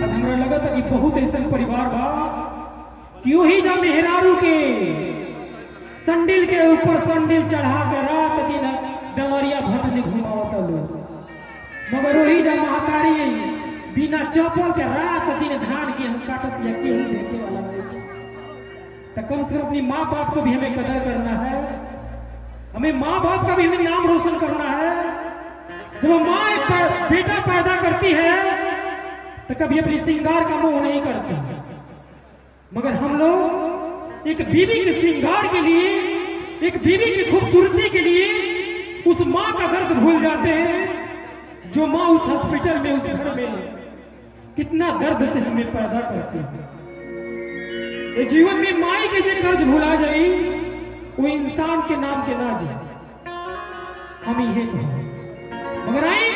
आज हमरा लगा था कि बहुत ऐसा परिवार बा क्यों ही जा मेहरारू के संडिल के ऊपर संडिल चढ़ा के रात दिन डमरिया भटनी घुमावता लोग, मगर वही जा महातारी बिना चौपल के रात दिन धान के हम काटत या केहू देखे वाला नहीं। तो कम से कम अपनी माँ बाप को भी हमें कदर करना है, हमें माँ बाप का भी हमें नाम रोशन करना है। जब माँ एक बेटा पैदा करती है तो कभी अपनी श्रृंगार का मोह नहीं करती, मगर हम लोग एक बीवी के श्रृंगार के लिए, एक बीवी की खूबसूरती के लिए उस माँ का दर्द भूल जाते हैं जो माँ उस हॉस्पिटल में, उस घर में कितना दर्द से हमें पैदा करती है। ये जीवन में माई के जो कर्ज भुला जाई वो इंसान के नाम के ना जी, हम यही कहो। मगर आई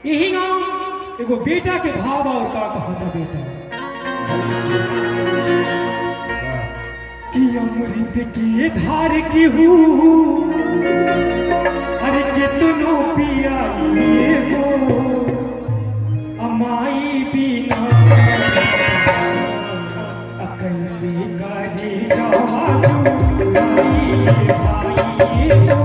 यही गांव एगो बेटा के भाव और का कहता बेटा कि अमृत की धार की हूँ, अरे कितनो पिया हो अमाई बिना कैसे करे जावा भाई हो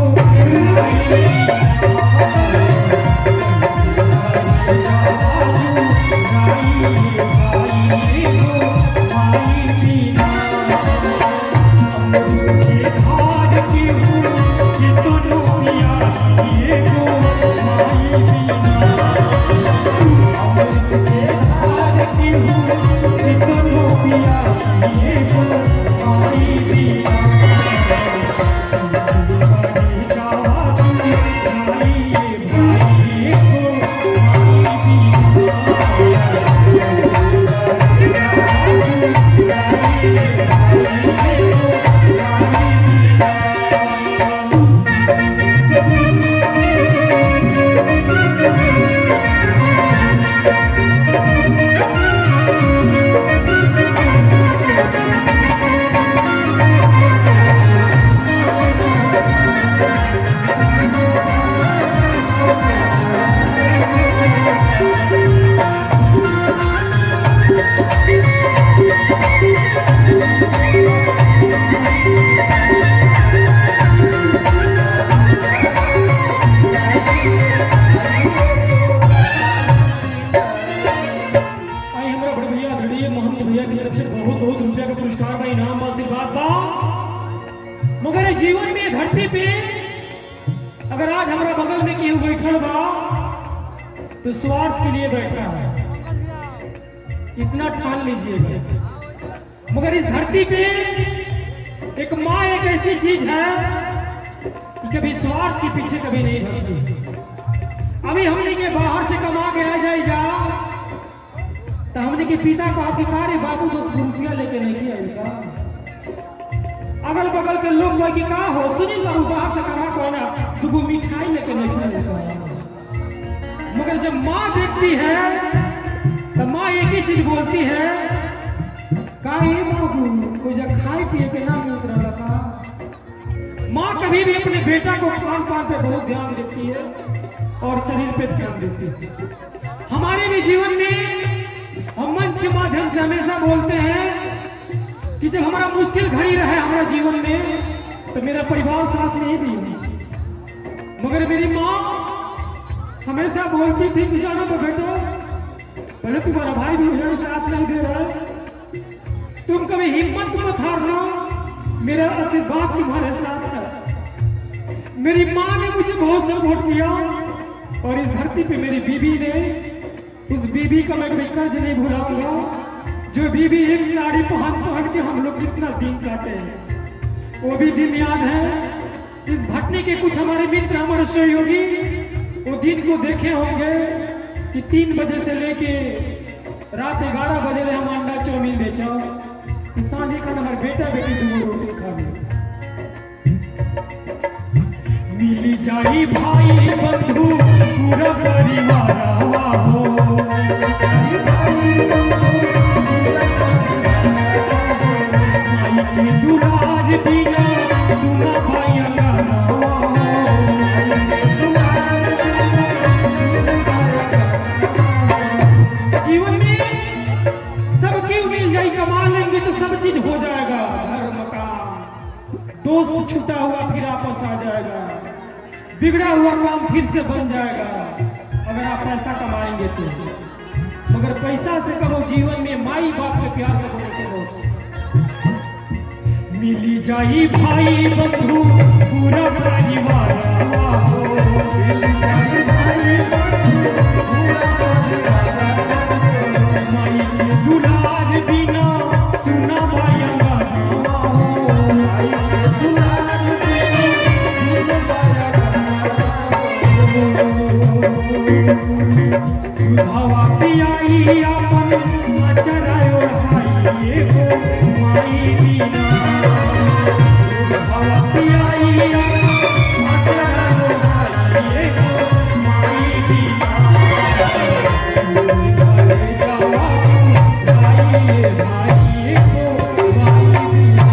तो स्वार्थ के लिए बैठा है, इतना ठान लीजिएगा। मगर इस धरती पे एक माँ एक ऐसी चीज है कि कभी स्वार्थ के पीछे कभी नहीं भागती। अभी हमने के बाहर से कमा के आ जाएगा तो हमने के पिता को आपके कार्य बाबू 10 रुपया लेके नहीं किया, अगल बगल के लोग कि का हो सुनील बाबू बाहर से कमा को ना 2 मिठाई लेके नहीं किया। मगर जब माँ देखती है तो माँ एक ही चीज बोलती है, का ये बाबू कोई जब खाए पिए के नाम उतरा लगा। माँ कभी भी अपने बेटा को खान पान पे बहुत ध्यान देती है और शरीर पे ध्यान देती है। हमारे भी जीवन में हम मंच के माध्यम से हमेशा बोलते हैं कि जब हमारा मुश्किल घड़ी रहे हमारा जीवन में तो मेरा परिवार साथ नहीं दी, मगर मेरी माँ हमेशा बोलती थी कि जानो तो बेटा पहले तुम्हारा भाई भी मुझे साथ नहीं दे रहा है, तुम कभी हिम्मत मत हारना, मेरा आशीर्वाद तुम्हारे साथ है। मेरी माँ ने मुझे बहुत सपोर्ट किया और इस धरती पे मेरी बीवी ने, उस बीवी का मैं कभी कर्ज नहीं भुलाऊंगा जो बीवी एक साड़ी पहन के हम लोग कितना दिन काटे हैं, वो भी दिन याद है। इस भटनी के कुछ हमारे मित्र, हमारे सहयोगी वो दिन को देखे होंगे कि 3 बजे से लेके रात 11 बजे हम अंडा चाउमीन बेचा, सांझे का हमारे बेटा बेटी 2 रोटी खा मिली जाई भाई बंधु पूरा परिवार हो, माई के दुलार बिना सुना भाई अंगाना तो सब चीज हो जाएगा, घर मकान, दोस्त छूटा हुआ फिर वापस आ जाएगा, बिगड़ा हुआ काम फिर से बन जाएगा अगर आप पैसा कमाएंगे तो। मगर पैसा से कहो जीवन में माई बाप के प्यार करो के लोग से मिली जाई भाई बंधु पूरा परिवार हो, मिली जाई भाई बंधु पूरा परिवार, माई के दुलार बिना सुना माया गाना हो, माई के दुलार बिना सुना माया दुधावा पियाई अपन अचरा ओढ़ाई हो माई बिना, दुधावा पियाई अपन अचरा ओढ़ाई हो माई बिना, घरे जावा भाई भाई हो माई बिना।